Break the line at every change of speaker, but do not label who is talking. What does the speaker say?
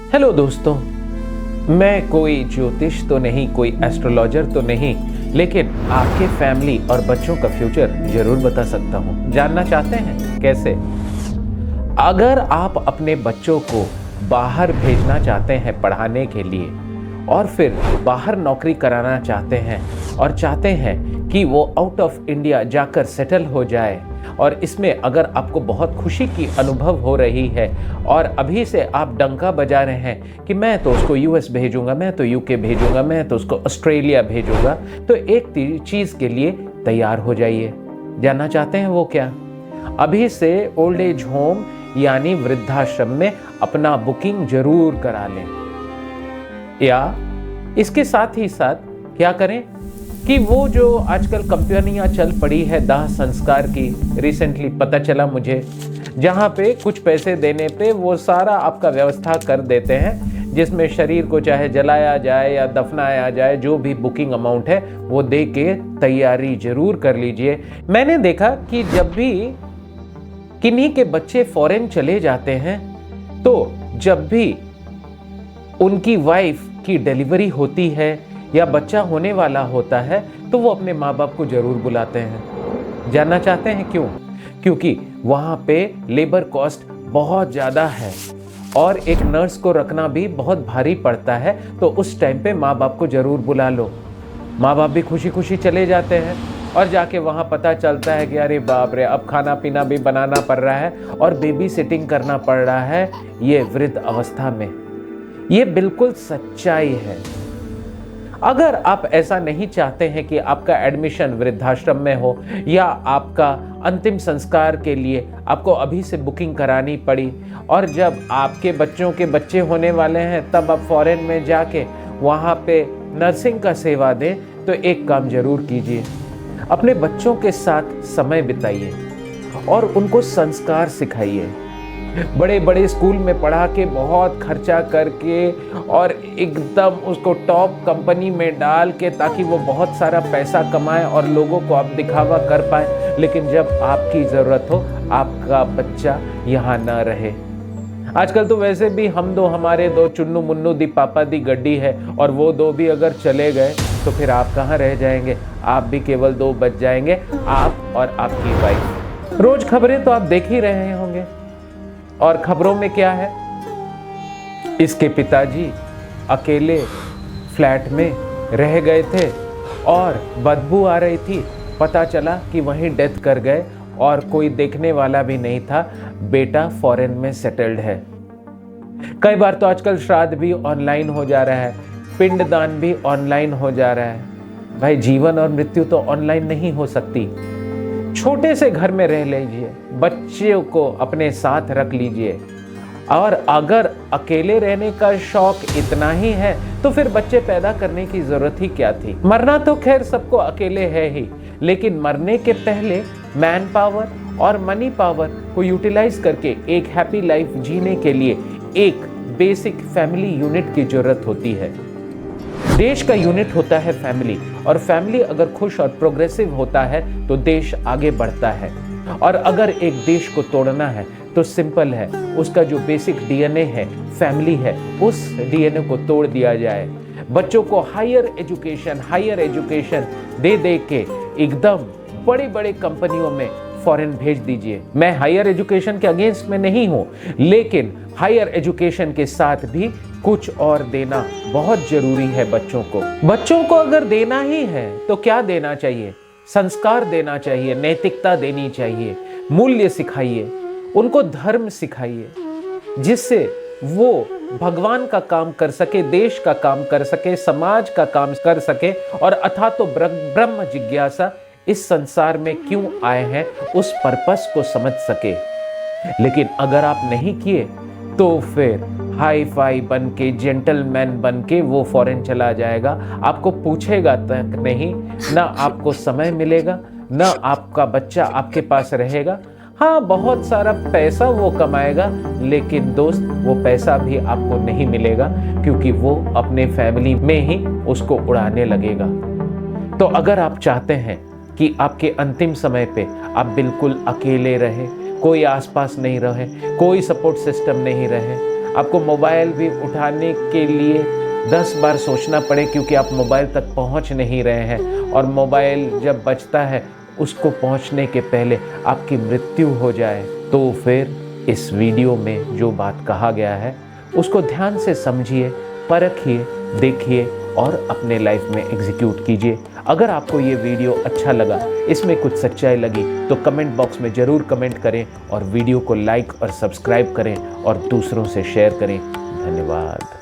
Hello दोस्तों, मैं कोई ज्योतिष तो नहीं, कोई एस्ट्रोलॉजर तो नहीं, लेकिन आपके फैमिली और बच्चों का फ्यूचर जरूर बता सकता हूँ। जानना चाहते हैं कैसे? अगर आप अपने बच्चों को बाहर भेजना चाहते हैं पढ़ाने के लिए और फिर बाहर नौकरी कराना चाहते हैं और चाहते हैं कि वो आउट ऑफ इंडिया जाकर सेटल हो जाए, और इसमें अगर आपको बहुत खुशी की अनुभव हो रही है और अभी से आप डंका बजा रहे हैं कि मैं तो उसको यूएस भेजूंगा, मैं तो यूके भेजूंगा, मैं तो उसको ऑस्ट्रेलिया भेजूंगा, तो एक चीज़ के लिए तैयार हो जाइए। जानना चाहते हैं वो क्या? अभी से ओल्ड एज होम यानी वृद्धाश्रम में अपना बुकिंग जरूर करा लें। या इसके साथ ही साथ क्या करें कि वो जो आजकल कंपनियां चल पड़ी है दाह संस्कार की, रिसेंटली पता चला मुझे, जहां पे कुछ पैसे देने पे वो सारा आपका व्यवस्था कर देते हैं, जिसमें शरीर को चाहे जलाया जाए या दफनाया जाए, जो भी बुकिंग अमाउंट है वो दे के तैयारी जरूर कर लीजिए। मैंने देखा कि जब भी किन्हीं के बच्चे फॉरेन चले जाते हैं तो जब भी उनकी वाइफ की डिलीवरी होती है या बच्चा होने वाला होता है तो वो अपने माँ बाप को जरूर बुलाते हैं। जानना चाहते हैं क्यों? क्योंकि वहाँ पे लेबर कॉस्ट बहुत ज़्यादा है और एक नर्स को रखना भी बहुत भारी पड़ता है, तो उस टाइम पे माँ बाप को जरूर बुला लो। माँ बाप भी खुशी खुशी चले जाते हैं और जाके वहाँ पता चलता है कि अरे बाप रे, अब खाना पीना भी बनाना पड़ रहा है और बेबी सिटिंग करना पड़ रहा है ये वृद्ध अवस्था में। ये बिल्कुल सच्चाई है। अगर आप ऐसा नहीं चाहते हैं कि आपका एडमिशन वृद्धाश्रम में हो या आपका अंतिम संस्कार के लिए आपको अभी से बुकिंग करानी पड़ी और जब आपके बच्चों के बच्चे होने वाले हैं तब आप फॉरेन में जाके वहाँ पे नर्सिंग का सेवा दें, तो एक काम जरूर कीजिए, अपने बच्चों के साथ समय बिताइए और उनको संस्कार सिखाइए। बड़े बड़े स्कूल में पढ़ा के बहुत खर्चा करके और एकदम उसको टॉप कंपनी में डाल के ताकि वो बहुत सारा पैसा कमाए और लोगों को आप दिखावा कर पाए, लेकिन जब आपकी ज़रूरत हो आपका बच्चा यहाँ ना रहे। आजकल तो वैसे भी हम दो, हमारे दो, चुन्नू मुन्नू दी पापा दी गड्डी है, और वो दो भी अगर चले गए तो फिर आप कहाँ रह जाएंगे? आप भी केवल दो बच जाएंगे, आप और आपकी वाइफ। रोज खबरें तो आप देख ही रहे होंगे, और खबरों में क्या है? इसके पिताजी अकेले फ्लैट में रह गए थे और बदबू आ रही थी, पता चला कि वहीं डेथ कर गए और कोई देखने वाला भी नहीं था। बेटा फॉरेन में सेटल्ड है। कई बार तो आजकल श्राद्ध भी ऑनलाइन हो जा रहा है, पिंडदान भी ऑनलाइन हो जा रहा है। भाई, जीवन और मृत्यु तो ऑनलाइन नहीं हो सकती। छोटे से घर में रह लीजिए, बच्चों को अपने साथ रख लीजिए, और अगर अकेले रहने का शौक इतना ही है तो फिर बच्चे पैदा करने की जरूरत ही क्या थी? मरना तो खैर सबको अकेले है ही, लेकिन मरने के पहले मैन पावर और मनी पावर को यूटिलाइज करके एक हैप्पी लाइफ जीने के लिए एक बेसिक फैमिली यूनिट की जरूरत होती है। देश का यूनिट होता है फैमिली, और फैमिली अगर खुश और प्रोग्रेसिव होता है तो देश आगे बढ़ता है। और अगर एक देश को तोड़ना है तो सिंपल है, उसका जो बेसिक डीएनए है, फैमिली है, उस डीएनए को तोड़ दिया जाए। बच्चों को हायर एजुकेशन दे दे के एकदम बड़ी बड़ी कंपनियों में फॉरेन भेज दीजिए। मैं हायर एजुकेशन के अगेंस्ट में नहीं हूं, लेकिन हायर एजुकेशन के साथ भी कुछ और देना बहुत जरूरी है बच्चों को। बच्चों को अगर देना ही है तो क्या देना चाहिए? संस्कार देना चाहिए, नैतिकता देनी चाहिए, मूल्य सिखाइए, उनको धर्म सिखाइए, जिससे वो भगवान का काम कर सके, देश का काम कर सके, समाज का काम कर सके, और अथा तो ब्रह्म जिज्ञासा इस संसार में क्यों आए हैं उस पर्पस को समझ सके। लेकिन अगर आप नहीं किए तो फिर हाई फाई बन के, जेंटलमैन बन के वो फॉरेन चला जाएगा, आपको पूछेगा तक नहीं, ना आपको समय मिलेगा, ना आपका बच्चा आपके पास रहेगा। हाँ, बहुत सारा पैसा वो कमाएगा, लेकिन दोस्त वो पैसा भी आपको नहीं मिलेगा, क्योंकि वो अपने फैमिली में ही उसको उड़ाने लगेगा। तो अगर आप चाहते हैं कि आपके अंतिम समय पे आप बिल्कुल अकेले रहे, कोई आसपास नहीं रहे, कोई सपोर्ट सिस्टम नहीं रहे, आपको मोबाइल भी उठाने के लिए 10 बार सोचना पड़े क्योंकि आप मोबाइल तक पहुंच नहीं रहे हैं, और मोबाइल जब बजता है उसको पहुंचने के पहले आपकी मृत्यु हो जाए, तो फिर इस वीडियो में जो बात कहा गया है उसको ध्यान से समझिए, परखिए, देखिए और अपने लाइफ में एग्जीक्यूट कीजिए। अगर आपको ये वीडियो अच्छा लगा, इसमें कुछ सच्चाई लगी, तो कमेंट बॉक्स में ज़रूर कमेंट करें और वीडियो को लाइक और सब्सक्राइब करें और दूसरों से शेयर करें। धन्यवाद।